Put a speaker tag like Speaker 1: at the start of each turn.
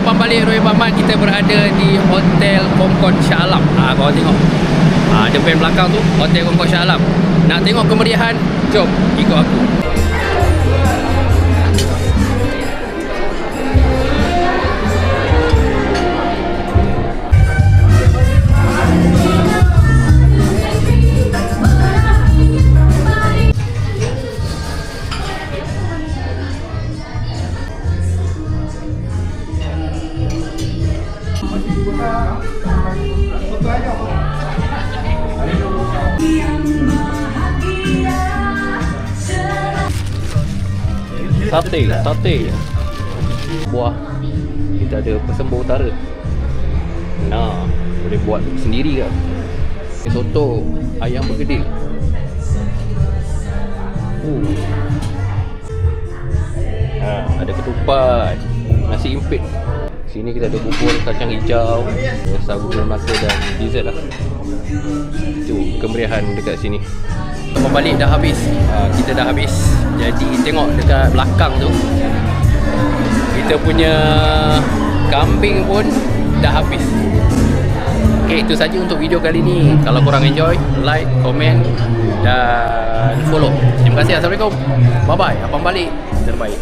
Speaker 1: Abang balik Roy Mamat, kita berada di Hotel Concord Shah Alam. Korang tengok. Ada band belakang tu, Hotel Concord Shah Alam. Nak tengok kemeriahan? Jom, ikut aku. Sate buah. Kita ada Persembah Utara. Nah, boleh buat sendiri ke? Soto ayam bergedil. Ada ketupat, nasi impit. Sini kita ada bubur kacang hijau, sagu gula melaka dan dessert lah. Itu kemeriahan dekat sini. Pembalik dah habis. Kita dah habis. Jadi tengok dekat belakang tu, kita punya kambing pun dah habis. Okay, itu saja untuk video kali ni. Kalau korang enjoy, like, komen dan follow. Terima kasih. Assalamualaikum. Bye bye. Abang balik terbaik.